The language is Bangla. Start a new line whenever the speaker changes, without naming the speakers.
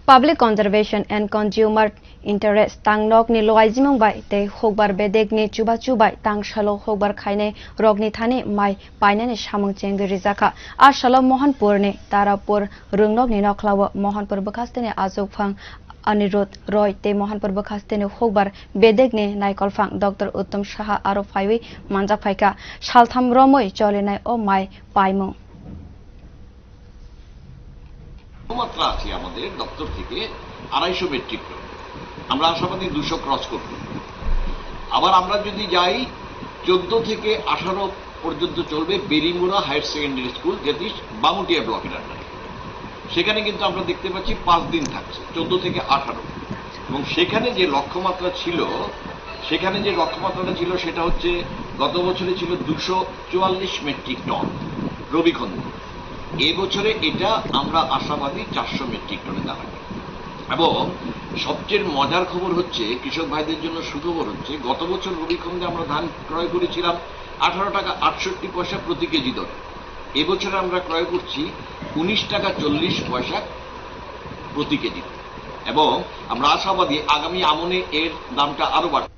Public Conservation and Consumer Interest tangnog ni luajimung bai te Hukbar bedek ni chubachu bai tang salo Hukbar khainai rogni thani mai painani samung chengi rijak a salo mohanpur ni tarapur rwngnog ni nokholao mohanpur bwkhaste ni achukphang Anirod Roy te mohanpur bwkhaste ni Hukbar bedek ni naikulphang Dr. Uttam saha aro phaiwi manjk phaikha tham romwi cholinai o mai paimani
মাত্রা আছে আমাদের দপ্তর থেকে 250 মেট্রিক টন। আমরা আশাবাদী 200 ক্রস করব। আবার আমরা যদি যাই 14 থেকে 18 পর্যন্ত চলবে বেরিমুড়া হায়ার সেকেন্ডারি স্কুল, যেটি বামুটিয়া ব্লকের আন্ডারে। সেখানে কিন্তু আমরা দেখতে পাচ্ছি 5 দিন থাকছে 14 থেকে 18, এবং সেখানে যে লক্ষ্যমাত্রা ছিল সেটা হচ্ছে গত বছরে ছিল 244 মেট্রিক টন রবিখন্ড। এই বছরে এটা আমরা আশাবাদী 400 মেট্রিক টনে দাঁড়াবে। এবং সবচেয়ে মজার খবর হচ্ছে, কৃষক ভাইদের জন্য সুখবর হচ্ছে, গত বছর রবিখণ্ডে আমরা ধান ক্রয় করেছিলাম 18 টাকা 68 পয়সা প্রতি কেজি দরে। এবছরে আমরা ক্রয় করছি 19 টাকা 40 পয়সা প্রতি কেজি, এবং আমরা আশাবাদী আগামী আমনে এর দামটা আরো বাড়বে।